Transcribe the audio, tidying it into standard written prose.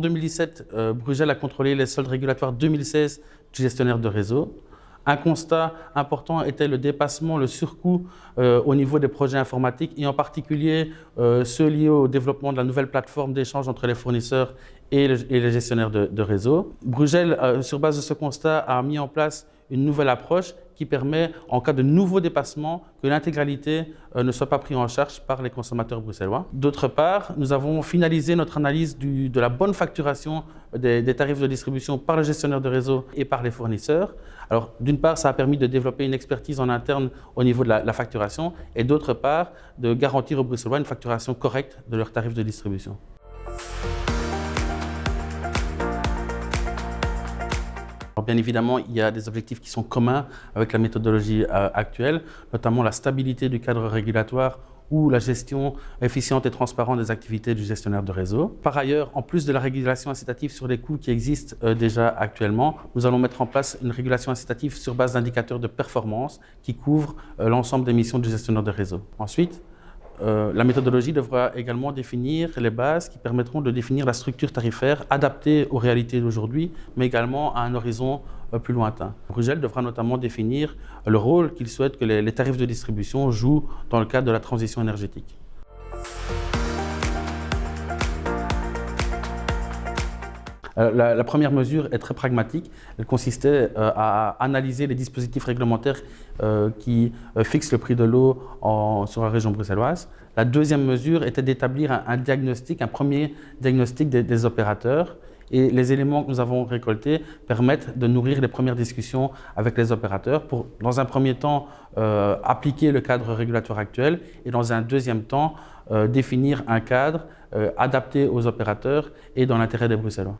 En 2017, Bruegel a contrôlé les soldes régulatoires 2016 du gestionnaire de réseau. Un constat important était le dépassement, le surcoût au niveau des projets informatiques et en particulier ceux liés au développement de la nouvelle plateforme d'échange entre les fournisseurs et les gestionnaires de réseau. Bruegel, sur base de ce constat, a mis en place une nouvelle approche qui permet, en cas de nouveau dépassement, que l'intégralité ne soit pas prise en charge par les consommateurs bruxellois. D'autre part, nous avons finalisé notre analyse de la bonne facturation des tarifs de distribution par les gestionnaires de réseau et par les fournisseurs. Alors, d'une part, ça a permis de développer une expertise en interne au niveau de la facturation et d'autre part, de garantir aux Bruxellois une facturation correcte de leurs tarifs de distribution. Alors bien évidemment, il y a des objectifs qui sont communs avec la méthodologie actuelle, notamment la stabilité du cadre régulatoire ou la gestion efficiente et transparente des activités du gestionnaire de réseau. Par ailleurs, en plus de la régulation incitative sur les coûts qui existe déjà actuellement, nous allons mettre en place une régulation incitative sur base d'indicateurs de performance qui couvrent l'ensemble des missions du gestionnaire de réseau. Ensuite, la méthodologie devra également définir les bases qui permettront de définir la structure tarifaire adaptée aux réalités d'aujourd'hui, mais également à un horizon plus lointain. Bruegel devra notamment définir le rôle qu'il souhaite que les tarifs de distribution jouent dans le cadre de la transition énergétique. La première mesure est très pragmatique. Elle consistait à analyser les dispositifs réglementaires qui fixent le prix de l'eau sur la région bruxelloise. La deuxième mesure était d'établir un diagnostic, un premier diagnostic des opérateurs. Et les éléments que nous avons récoltés permettent de nourrir les premières discussions avec les opérateurs pour, dans un premier temps, appliquer le cadre régulatoire actuel et dans un deuxième temps, définir un cadre adapté aux opérateurs et dans l'intérêt des Bruxellois.